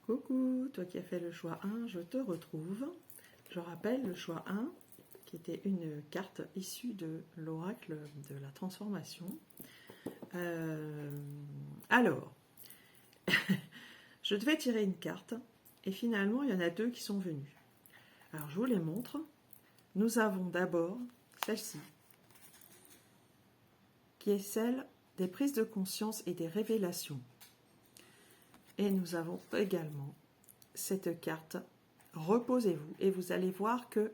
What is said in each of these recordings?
Coucou, toi qui as fait le choix 1, je te retrouve. Je rappelle le choix 1, qui était une carte issue de l'oracle de la transformation. Alors, je devais tirer une carte, et finalement, il y en a deux qui sont venus. Alors, je vous les montre. Nous avons d'abord celle-ci, qui est celle des prises de conscience et des révélations. Et nous avons également cette carte, reposez-vous, et vous allez voir que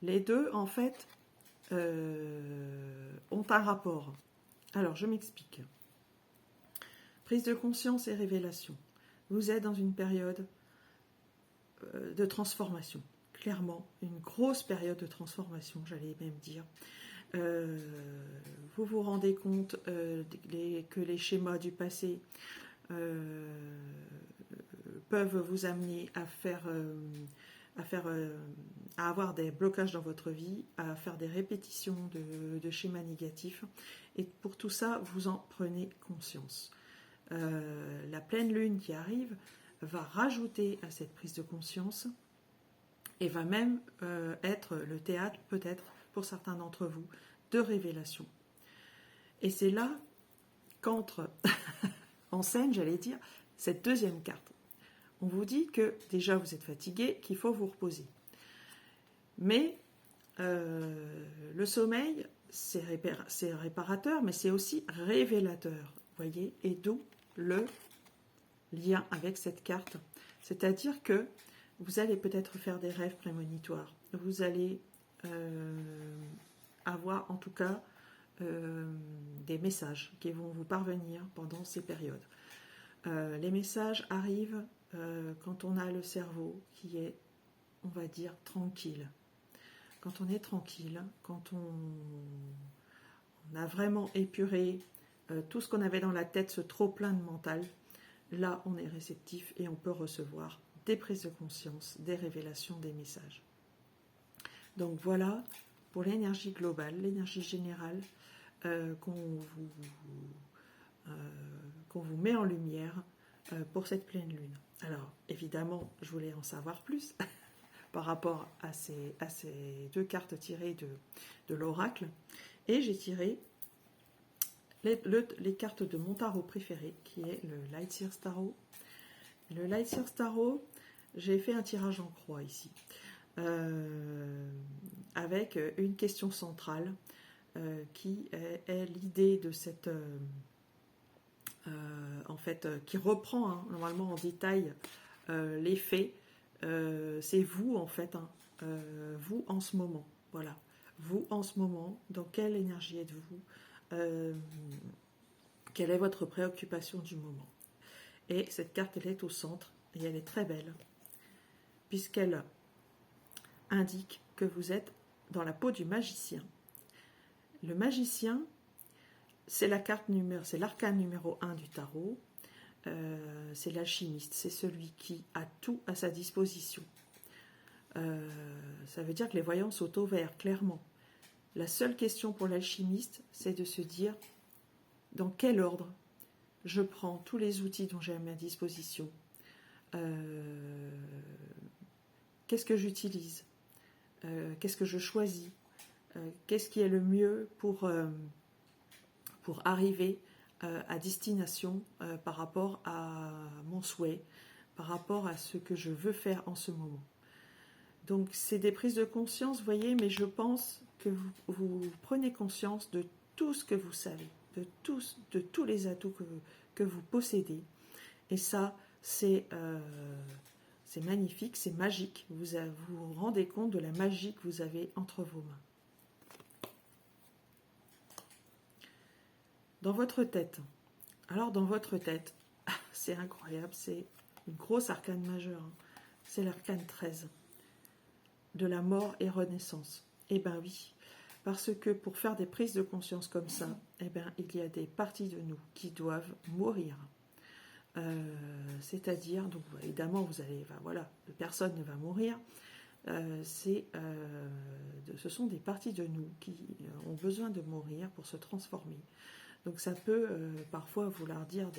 les deux, en fait, ont un rapport. Alors, je m'explique. Prise de conscience et révélation. Vous êtes dans une période de transformation. Clairement, une grosse période de transformation, j'allais même dire. Vous vous rendez compte que les schémas du passé peuvent vous amener à avoir des blocages dans votre vie, à faire des répétitions de schémas négatifs. Et pour tout ça, vous en prenez conscience. La pleine lune qui arrive va rajouter à cette prise de conscience et va même être le théâtre, peut-être, pour certains d'entre vous, de révélation. Et c'est là qu'entre en scène, j'allais dire, cette deuxième carte. On vous dit que déjà vous êtes fatigué, qu'il faut vous reposer. Mais le sommeil, c'est réparateur, mais c'est aussi révélateur, voyez, et d'où le lien avec cette carte. C'est-à-dire que vous allez peut-être faire des rêves prémonitoires. Vous allez avoir en tout cas des messages qui vont vous parvenir pendant ces périodes. Les messages arrivent quand on a le cerveau qui est, on va dire, tranquille. Quand on est tranquille, quand on a vraiment épuré tout ce qu'on avait dans la tête, ce trop-plein de mental, là on est réceptif et on peut recevoir des prises de conscience, des révélations, des messages. Donc voilà pour l'énergie globale, l'énergie générale qu'on vous met en lumière pour cette pleine lune. Alors évidemment, je voulais en savoir plus par rapport à ces deux cartes tirées de l'oracle, et j'ai tiré les cartes de mon tarot préféré, qui est le Light Seers Tarot. Le Light Seers Tarot, j'ai fait un tirage en croix ici, avec une question centrale qui est l'idée de cette... en fait, qui reprend normalement en détail les faits. C'est vous, en fait, vous en ce moment. Voilà. Vous en ce moment, dans quelle énergie êtes-vous? Quelle est votre préoccupation du moment? Et cette carte, elle est au centre et elle est très belle, puisqu'elle indique que vous êtes dans la peau du magicien. Le magicien, c'est l'arcane numéro 1 du tarot. C'est l'alchimiste, c'est celui qui a tout à sa disposition. Ça veut dire que les voyants sont au vert, clairement. La seule question pour l'alchimiste, c'est de se dire dans quel ordre je prends tous les outils dont j'ai à ma disposition. Qu'est-ce que j'utilise? Qu'est-ce que je choisis? Qu'est-ce qui est le mieux pour arriver à destination par rapport à mon souhait, par rapport à ce que je veux faire en ce moment. Donc c'est des prises de conscience, vous voyez, mais je pense que vous prenez conscience de tout ce que vous savez, de tous les atouts que vous possédez. Et ça, c'est magnifique, c'est magique. Vous vous rendez compte de la magie que vous avez entre vos mains. Dans votre tête, alors dans votre tête, c'est incroyable, c'est une grosse arcane majeure, c'est l'arcane 13, de la mort et renaissance. Eh bien oui, parce que pour faire des prises de conscience comme ça, eh bien, il y a des parties de nous qui doivent mourir. C'est-à-dire, donc évidemment, voilà, personne ne va mourir. Ce sont des parties de nous qui ont besoin de mourir pour se transformer. Donc ça peut parfois vouloir dire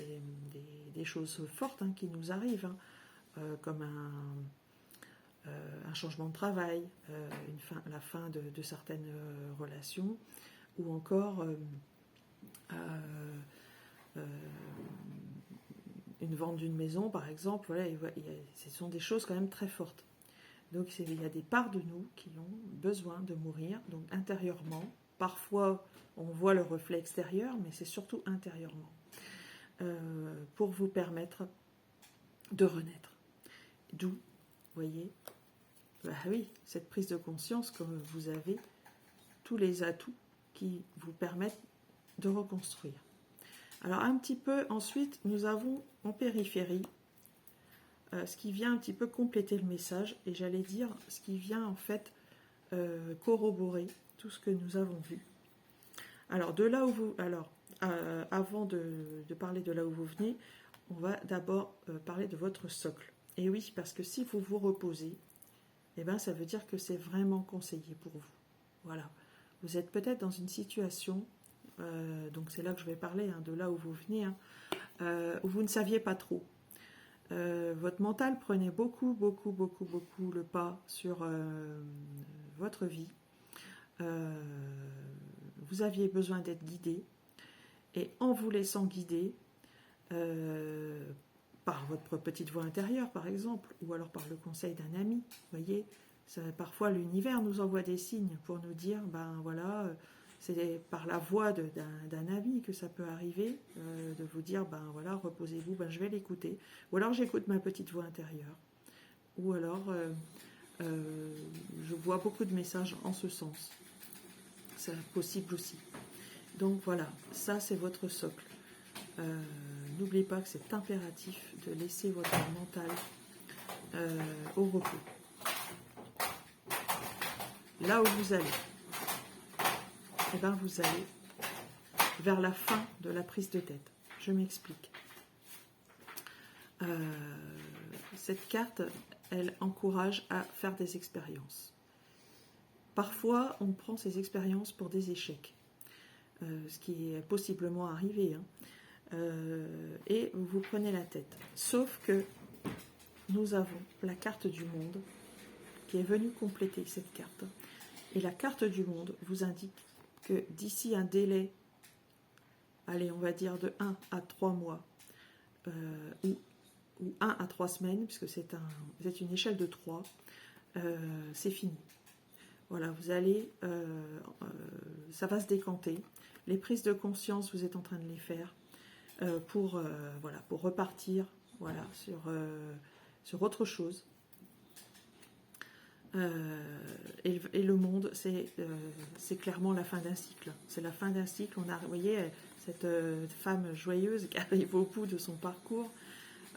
des choses fortes qui nous arrivent, comme un changement de travail, la fin de certaines relations, ou encore une vente d'une maison, par exemple. Voilà, ce sont des choses quand même très fortes. Donc il y a des parts de nous qui ont besoin de mourir, donc intérieurement. Parfois, on voit le reflet extérieur, mais c'est surtout intérieurement, pour vous permettre de renaître. D'où, vous voyez, bah oui, cette prise de conscience que vous avez tous les atouts qui vous permettent de reconstruire. Alors un petit peu ensuite, nous avons en périphérie ce qui vient un petit peu compléter le message, et j'allais dire ce qui vient en fait corroborer tout ce que nous avons vu. Alors de là où vous, avant de parler de là où vous venez, on va d'abord parler de votre socle. Et oui, parce que si vous vous reposez, eh ben, ça veut dire que c'est vraiment conseillé pour vous. Voilà. Vous êtes peut-être dans une situation, donc c'est là que je vais parler, de là où vous venez, où vous ne saviez pas trop. Votre mental prenait beaucoup le pas sur votre vie. Vous aviez besoin d'être guidé, et en vous laissant guider par votre petite voix intérieure, par exemple, ou alors par le conseil d'un ami, vous voyez, parfois l'univers nous envoie des signes pour nous dire, ben voilà, c'est par la voix d'un ami que ça peut arriver, de vous dire, ben voilà, reposez-vous, ben je vais l'écouter. Ou alors j'écoute ma petite voix intérieure. Ou alors, je vois beaucoup de messages en ce sens. C'est possible aussi. Donc voilà, ça c'est votre socle. N'oubliez pas que c'est impératif de laisser votre mental au repos. Là où vous allez, eh ben vous allez vers la fin de la prise de tête. Je m'explique. Cette carte, elle encourage à faire des expériences. Parfois, on prend ces expériences pour des échecs, ce qui est possiblement arrivé, et vous prenez la tête. Sauf que nous avons la carte du monde qui est venue compléter cette carte. Et la carte du monde vous indique que d'ici un délai, allez, on va dire de 1 à 3 mois, ou 1 à 3 semaines, puisque c'est une échelle de 3, c'est fini. Voilà, vous allez, ça va se décanter. Les prises de conscience, vous êtes en train de les faire pour repartir, voilà, sur autre chose. Et le monde, c'est clairement la fin d'un cycle. C'est la fin d'un cycle. Vous voyez, cette femme joyeuse qui arrive au bout de son parcours,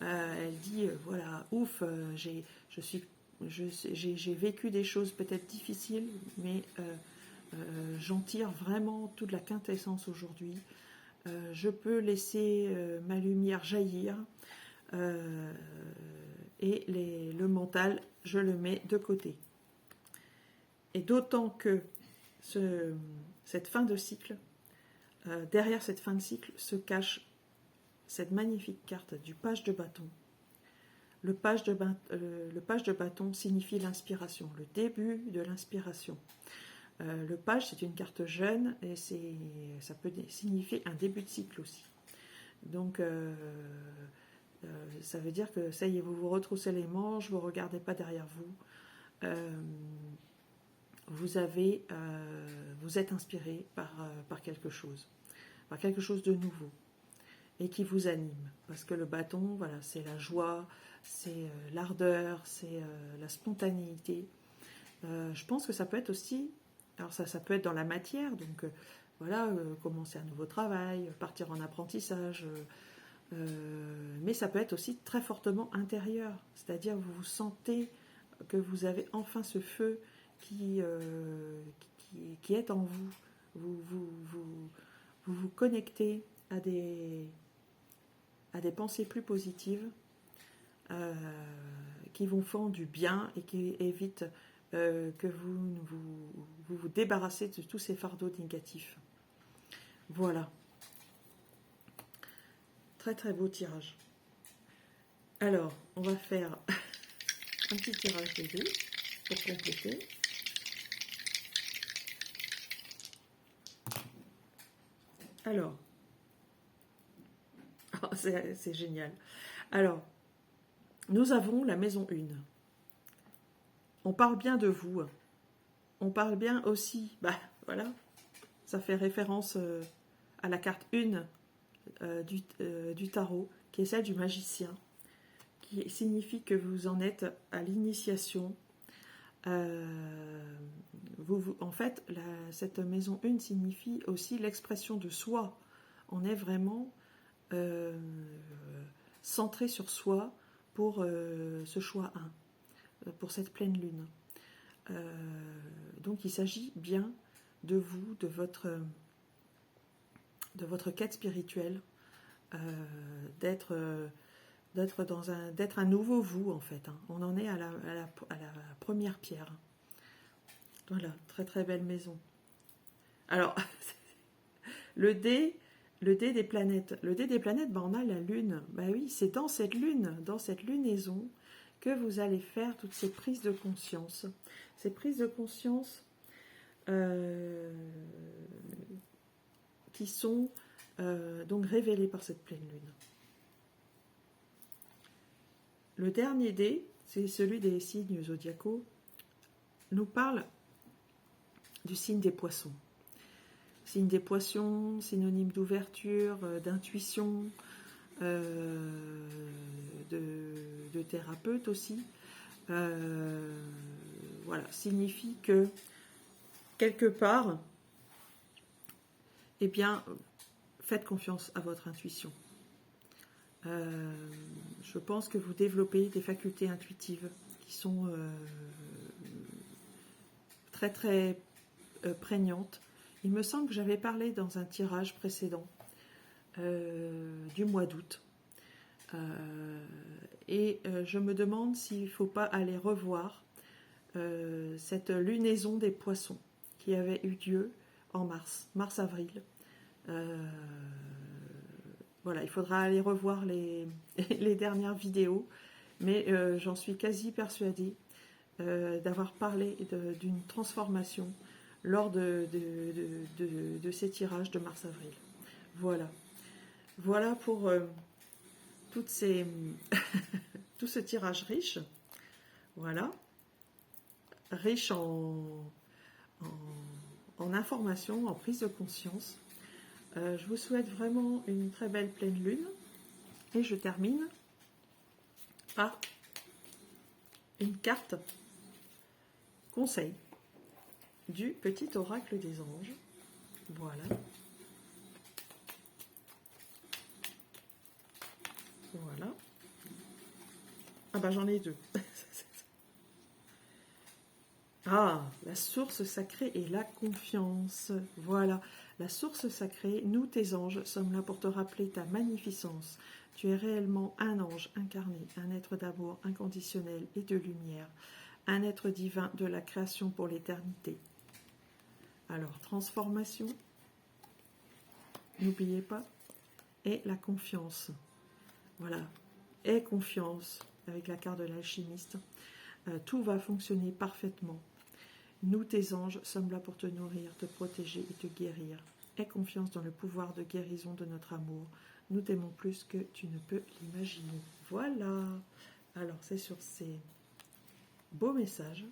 elle dit, voilà, ouf, j'ai vécu des choses peut-être difficiles, mais j'en tire vraiment toute la quintessence aujourd'hui. Je peux laisser ma lumière jaillir, et le mental, je le mets de côté. Et d'autant que cette fin de cycle, derrière cette fin de cycle se cache cette magnifique carte du page de bâton. Le page de bâton signifie l'inspiration, le début de l'inspiration. Le page, c'est une carte jeune, et ça peut signifier un début de cycle aussi. Donc, ça veut dire que ça y est, vous vous retroussez les manches, vous ne regardez pas derrière vous. Vous êtes inspiré par quelque chose de nouveau, et qui vous anime. Parce que le bâton, voilà, c'est la joie, c'est l'ardeur, c'est la spontanéité. Je pense que ça peut être aussi, alors ça peut être dans la matière, donc commencer un nouveau travail, partir en apprentissage, mais ça peut être aussi très fortement intérieur, c'est-à-dire vous vous sentez que vous avez enfin ce feu qui est en vous. Vous connectez à des pensées plus positives, qui vous font du bien et qui évitent que vous débarrassez de tous ces fardeaux négatifs. Voilà. Très très beau tirage. Alors, on va faire un petit tirage de dés pour compléter. Alors, c'est génial. Alors, nous avons la maison 1. On parle bien de vous. On parle bien aussi, voilà, ça fait référence à la carte 1 du tarot, qui est celle du magicien, qui signifie que vous en êtes à l'initiation. En fait, cette maison 1 signifie aussi l'expression de soi. On est vraiment centré sur soi pour ce choix 1, pour cette pleine lune. Donc il s'agit bien de vous, de votre quête spirituelle, d'être un nouveau vous en fait. On en est à la première pierre. Voilà, très très belle maison. Alors, le dé des planètes. Le dé des planètes, on a la lune. Oui, c'est dans cette lunaison, que vous allez faire toutes ces prises de conscience. Ces prises de conscience qui sont donc révélées par cette pleine lune. Le dernier dé, c'est celui des signes zodiacaux, nous parle du signe des poissons. Signe des poissons, synonyme d'ouverture, d'intuition, de thérapeute aussi. Voilà, signifie que quelque part, eh bien, faites confiance à votre intuition. Je pense que vous développez des facultés intuitives qui sont très très prégnantes. Il me semble que j'avais parlé dans un tirage précédent du mois d'août. Je me demande s'il ne faut pas aller revoir cette lunaison des poissons qui avait eu lieu en mars-avril. Voilà, il faudra aller revoir les dernières vidéos, mais j'en suis quasi persuadée d'avoir parlé d'une transformation lors de ces tirages de mars-avril. Voilà. Voilà pour tout ce tirage riche. Voilà. Riche en informations, en prise de conscience. Je vous souhaite vraiment une très belle pleine lune. Et je termine par une carte conseil du petit oracle des anges. Voilà. Voilà. J'en ai deux. La source sacrée et la confiance. Voilà. La source sacrée, nous tes anges, sommes là pour te rappeler ta magnificence. Tu es réellement un ange incarné, un être d'amour inconditionnel et de lumière, un être divin de la création pour l'éternité. Alors, transformation, n'oubliez pas, et la confiance. Voilà, aie confiance avec la carte de l'alchimiste. Tout va fonctionner parfaitement. Nous, tes anges, sommes là pour te nourrir, te protéger et te guérir. Aie confiance dans le pouvoir de guérison de notre amour. Nous t'aimons plus que tu ne peux l'imaginer. Voilà. Alors, c'est sur ces beaux messages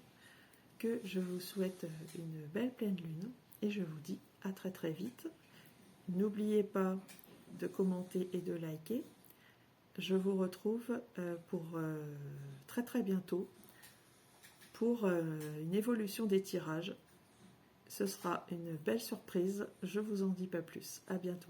que je vous souhaite une belle pleine lune et je vous dis à très très vite. N'oubliez pas de commenter et de liker. Je vous retrouve pour très très bientôt pour une évolution des tirages. Ce sera une belle surprise, je vous en dis pas plus. À bientôt.